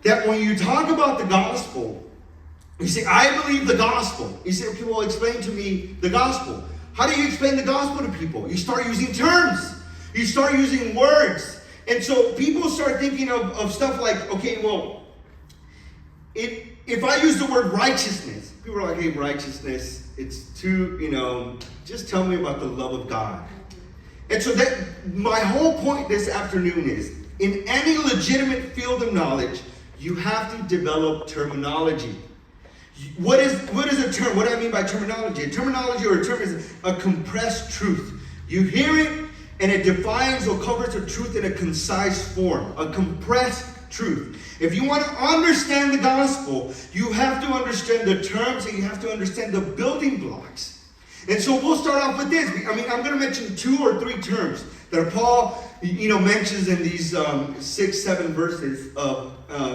that when you talk about the gospel, you say, I believe the gospel. You say, okay, well, explain to me the gospel. How do you explain the gospel to people? You start using terms. You start using words. And so people start thinking of stuff like, okay, well, if I use the word righteousness, people are like, hey, righteousness, it's too, just tell me about the love of God. And so that my whole point this afternoon is, in any legitimate field of knowledge, you have to develop terminology. What is a term? What do I mean by terminology? A terminology or a term is a compressed truth. You hear it, and it defines or covers the truth in a concise form, a compressed truth. If you want to understand the gospel, you have to understand the terms and you have to understand the building blocks. And so we'll start off with this. I'm going to mention 2 or 3 terms that Paul, mentions in these 6-7 verses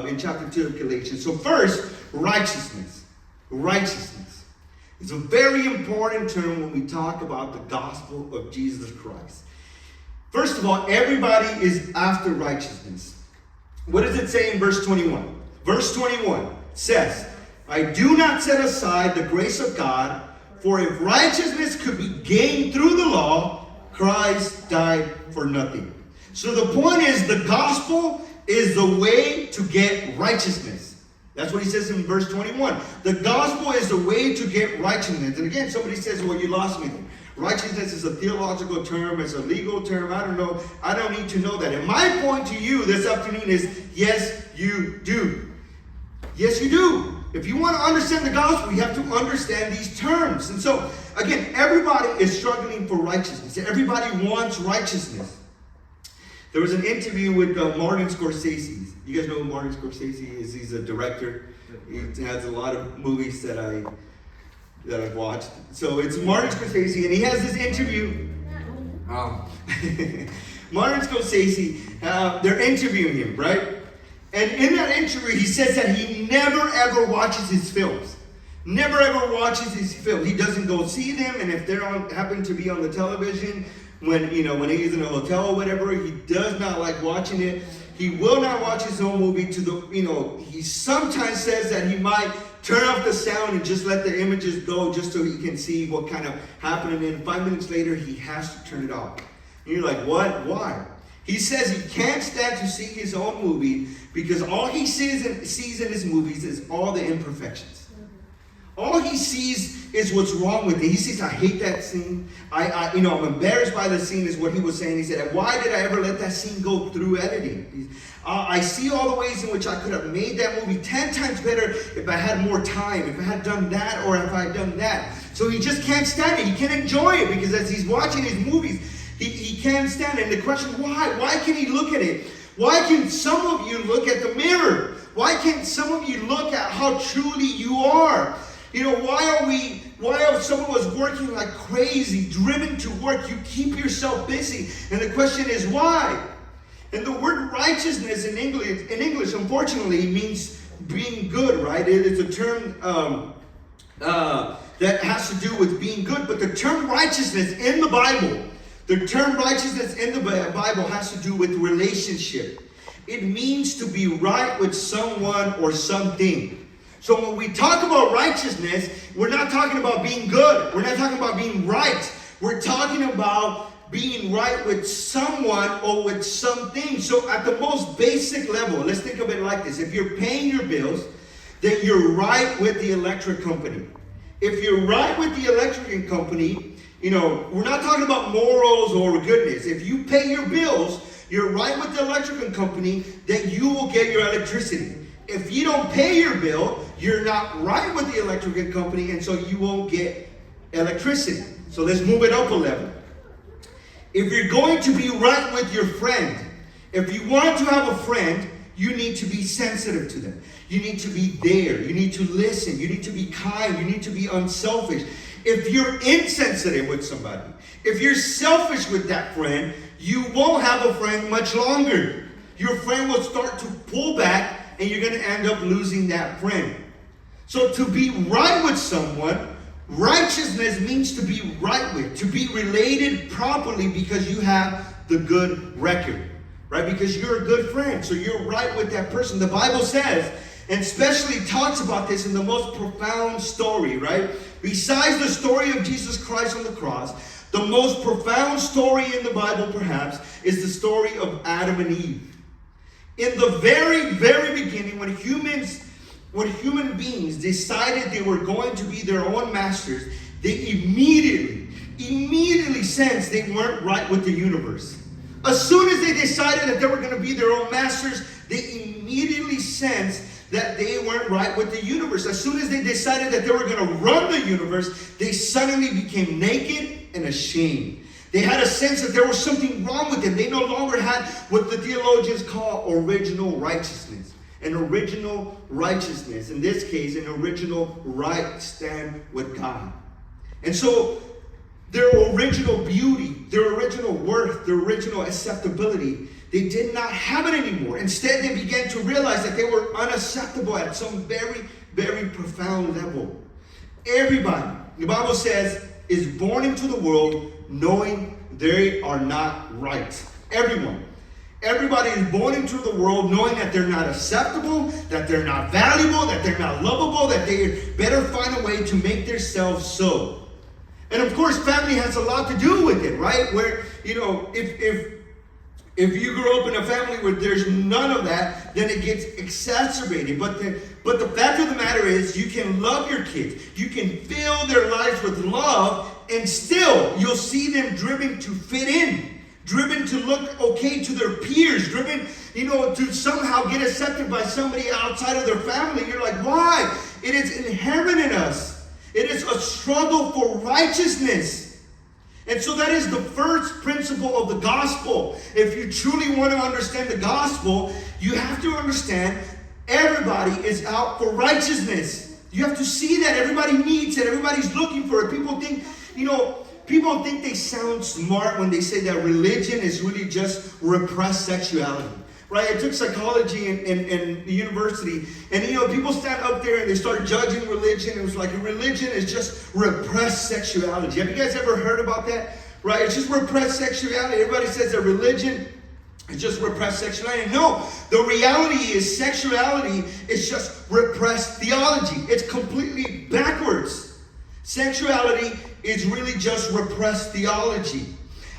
in chapter 2 of Galatians. So first, righteousness. Righteousness. It's a very important term when we talk about the gospel of Jesus Christ. First of all, everybody is after righteousness. What does it say in verse 21? Verse 21 says, I do not set aside the grace of God, for if righteousness could be gained through the law, Christ died for nothing. So the point is, the gospel is the way to get righteousness. That's what he says in verse 21. The gospel is the way to get righteousness. And again, somebody says, well, you lost me there. Righteousness is a theological term. It's a legal term. I don't know. I don't need to know that. And my point to you this afternoon is, yes, you do. Yes, you do. If you want to understand the gospel, you have to understand these terms. And so, again, everybody is struggling for righteousness. Everybody wants righteousness. There was an interview with Martin Scorsese. You guys know who Martin Scorsese is? He's a director. He has a lot of movies that I've watched. So it's Martin Scorsese, and he has this interview. Martin Scorsese, they're interviewing him, right? And in that interview, he says that he never ever watches his films. Never ever watches his films. He doesn't go see them, and if they're happen to be on the television, when he's in a hotel or whatever, he does not like watching it. He will not watch his own movie he sometimes says that he might turn off the sound and just let the images go just so he can see what kind of happened. And then 5 minutes later, he has to turn it off. And you're like, what? Why? He says he can't stand to see his own movie because all he sees in his movies is all the imperfections. All he sees is what's wrong with it. He says, I hate that scene. I'm embarrassed by the scene, is what he was saying. He said, why did I ever let that scene go through editing? I see all the ways in which I could have made that movie 10 times better if I had more time, if I had done that, or if I had done that. So he just can't stand it. He can't enjoy it because as he's watching his movies, he can't stand it. And the question, why? Why can he look at it? Why can some of you look at the mirror? Why can't some of you look at how truly you are? Why are some of us working like crazy, driven to work? You keep yourself busy. And the question is, why? And the word righteousness in English, unfortunately, means being good, right? It's a term that has to do with being good. But the term righteousness in the Bible, has to do with relationship. It means to be right with someone or something. So when we talk about righteousness, we're not talking about being good. We're not talking about being right. We're talking about being right with someone or with something. So at the most basic level, let's think of it like this. If you're paying your bills, then you're right with the electric company. If you're right with the electric company, we're not talking about morals or goodness. If you pay your bills, you're right with the electric company, then you will get your electricity. If you don't pay your bill, you're not right with the electric company, and so you won't get electricity. So let's move it up a level. If you're going to be right with your friend, if you want to have a friend, you need to be sensitive to them. You need to be there. You need to listen. You need to be kind. You need to be unselfish. If you're insensitive with somebody, if you're selfish with that friend, you won't have a friend much longer. Your friend will start to pull back, and you're going to end up losing that friend. So to be right with someone, righteousness means to be right with, to be related properly because you have the good record. right? Because you're a good friend, so you're right with that person. The Bible says, and especially talks about this in the most profound story, right? Besides the story of Jesus Christ on the cross, the most profound story in the Bible, perhaps, is the story of Adam and Eve. In the very, very beginning, when human beings decided they were going to be their own masters, they immediately sensed they weren't right with the universe. As soon as they decided that they were going to be their own masters, they immediately sensed that they weren't right with the universe. As soon as they decided that they were going to run the universe, they suddenly became naked and ashamed. They had a sense that there was something wrong with them. They no longer had what the theologians call original righteousness. An original righteousness, in this case, an original right stand with God. And so their original beauty, their original worth, their original acceptability, they did not have it anymore. Instead, they began to realize that they were unacceptable at some very, very profound level. Everybody, the Bible says, is born into the world knowing they are not right. Everyone. Everybody is born into the world knowing that they're not acceptable, that they're not valuable, that they're not lovable, that they better find a way to make themselves so. And of course, family has a lot to do with it, right? Where, if you grow up in a family where there's none of that, then it gets exacerbated. But the fact of the matter is, you can love your kids. You can fill their lives with love, and still you'll see them driven to fit in, driven to look okay to their peers, driven, to somehow get accepted by somebody outside of their family. You're like, why? It is inherent in us. It is a struggle for righteousness. And so that is the first principle of the gospel. If you truly want to understand the gospel, you have to understand everybody is out for righteousness. You have to see that everybody needs it. Everybody's looking for it. People think they sound smart when they say that religion is really just repressed sexuality. Right? I took psychology in the university, and people stand up there and they start judging religion. It was like religion is just repressed sexuality. Have you guys ever heard about that? Right? It's just repressed sexuality. Everybody says that religion is just repressed sexuality. No, the reality is sexuality is just repressed theology. It's completely backwards. Sexuality is really just repressed theology.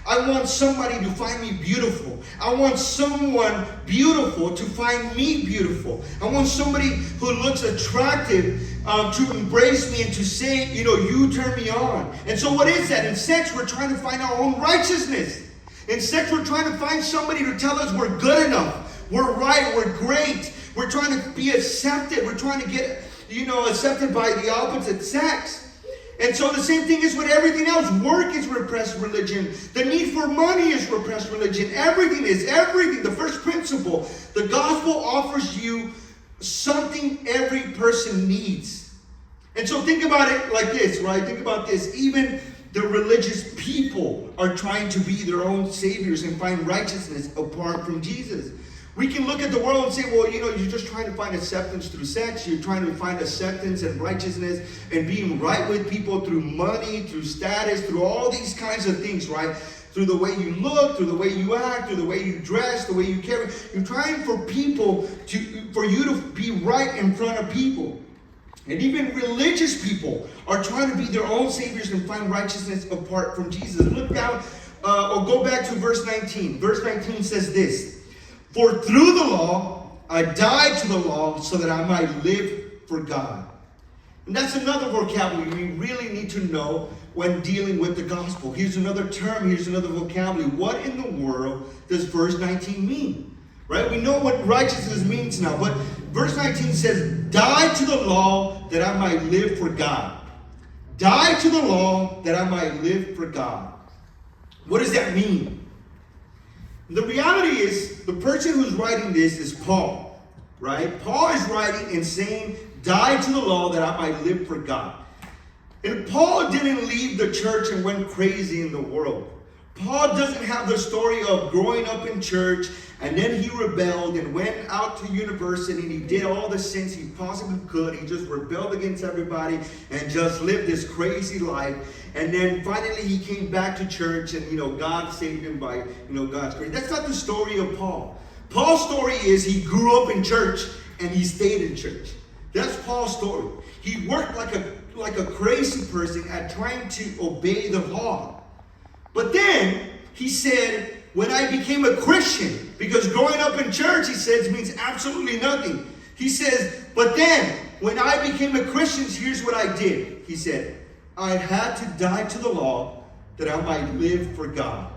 I want somebody to find me beautiful. I want someone beautiful to find me beautiful. I want somebody who looks attractive to embrace me and to say, you turn me on. And so what is that? In sex, we're trying to find our own righteousness. In sex, we're trying to find somebody to tell us we're good enough. We're right. We're great. We're trying to be accepted. We're trying to get, accepted by the opposite sex. And so the same thing is with everything else. Work is repressed religion. The need for money is repressed religion. Everything is everything. The first principle, the gospel offers you something every person needs. And so think about it like this, right? Think about this. Even the religious people are trying to be their own saviors and find righteousness apart from Jesus. We can look at the world and say, well, you're just trying to find acceptance through sex. You're trying to find acceptance and righteousness and being right with people through money, through status, through all these kinds of things, right? Through the way you look, through the way you act, through the way you dress, the way you carry. You're trying for you to be right in front of people. And even religious people are trying to be their own saviors and find righteousness apart from Jesus. Look down, or go back to verse 19. Verse 19 says this. For through the law, I died to the law so that I might live for God. And that's another vocabulary we really need to know when dealing with the gospel. Here's another term, here's another vocabulary. What in the world does verse 19 mean? Right? We know what righteousness means now, but verse 19 says, die to the law that I might live for God. Die to the law that I might live for God. What does that mean? The reality is, the person who's writing this is Paul, right? Paul is writing and saying, die to the law that I might live for God. And Paul didn't leave the church and went crazy in the world. Paul doesn't have the story of growing up in church And then he rebelled and went out to university and he did all the sins he possibly could. He just rebelled against everybody and just lived this crazy life. And then finally he came back to church and, God saved him by, God's grace. That's not the story of Paul. Paul's story is he grew up in church and he stayed in church. That's Paul's story. He worked like a crazy person at trying to obey the law. But then he said, when I became a Christian, because growing up in church, he says, means absolutely nothing. He says, but then, when I became a Christian, here's what I did. He said, I had to die to the law that I might live for God.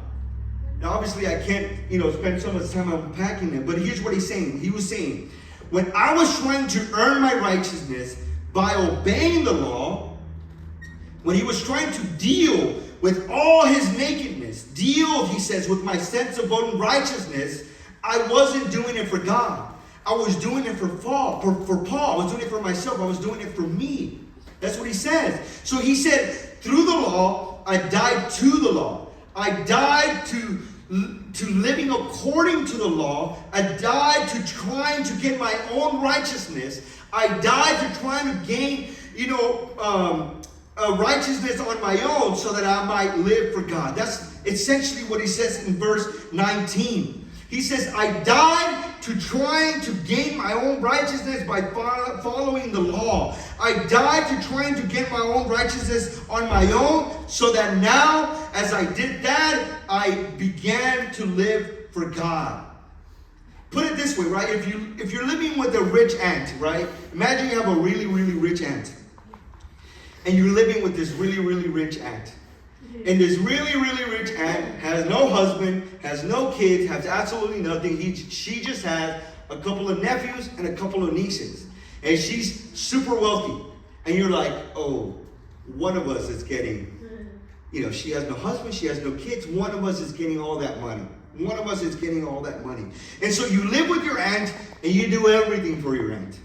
Now, obviously, I can't, spend so much time unpacking it, but here's what he's saying. He was saying, when I was trying to earn my righteousness by obeying the law, when he was trying to deal with all his nakedness, he says, with my sense of unrighteousness, I wasn't doing it for God. I was doing it for Paul. I was doing it for myself. I was doing it for me. That's what he says. So he said, through the law, I died to the law. I died to living according to the law. I died to trying to get my own righteousness. I died to trying to gain, righteousness on my own so that I might live for God. That's essentially what he says in verse 19. He says, I died to trying to gain my own righteousness by following the law. I died to trying to get my own righteousness on my own so that now, as I did that, I began to live for God. Put it this way, right? If you're living with a rich aunt, right? Imagine you have a really, really rich aunt. And you're living with this really, really rich aunt. And this really, really rich aunt has no husband, has no kids, has absolutely nothing. She just has a couple of nephews and a couple of nieces. And she's super wealthy. And you're like, oh, one of us is getting, she has no husband, she has no kids. One of us is getting all that money. One of us is getting all that money. And so you live with your aunt and you do everything for your aunt.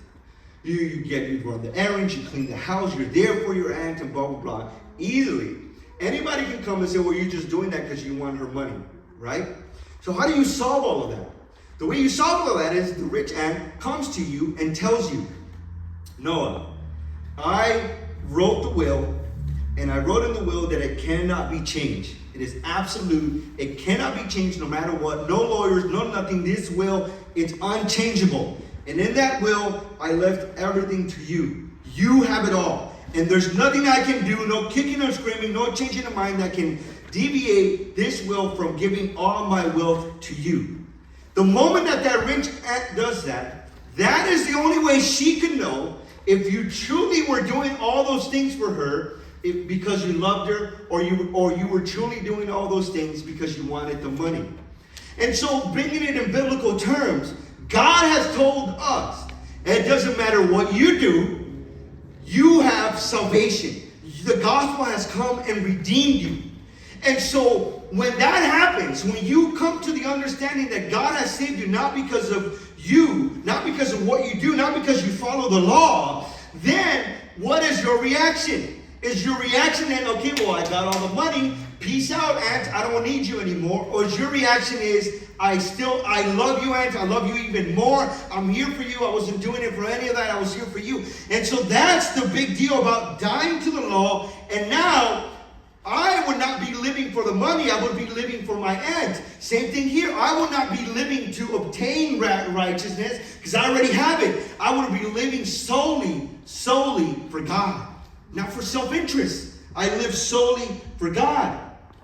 You run the errands, you clean the house, you're there for your aunt and blah, blah, blah. Easily. Anybody can come and say, well, you're just doing that because you want her money, right? So how do you solve all of that? The way you solve all of that is the rich aunt comes to you and tells you, Noah, I wrote the will, and I wrote in the will that it cannot be changed. It is absolute. It cannot be changed no matter what. No lawyers, no nothing. This will, it's unchangeable. And in that will, I left everything to you. You have it all. And there's nothing I can do, no kicking or screaming, no changing of mind that can deviate this will from giving all my wealth to you. The moment that rich aunt does that, that is the only way she can know if you truly were doing all those things for her because you loved her, or you were truly doing all those things because you wanted the money. And so bringing it in biblical terms, God has told us, it doesn't matter what you do, you have salvation. The gospel has come and redeemed you. And so when that happens, when you come to the understanding that God has saved you, not because of you, not because of what you do, not because you follow the law, then what is your reaction? Is your reaction then, okay, well, I got all the money, peace out, aunt, I don't need you anymore? Or is your reaction is, I love you, aunt, I love you even more, I'm here for you, I wasn't doing it for any of that, I was here for you. And so that's the big deal about dying to the law, and now, I would not be living for the money, I would be living for my aunt. Same thing here, I would not be living to obtain righteousness, because I already have it. I would be living solely for God. Not for self-interest. I live solely for God.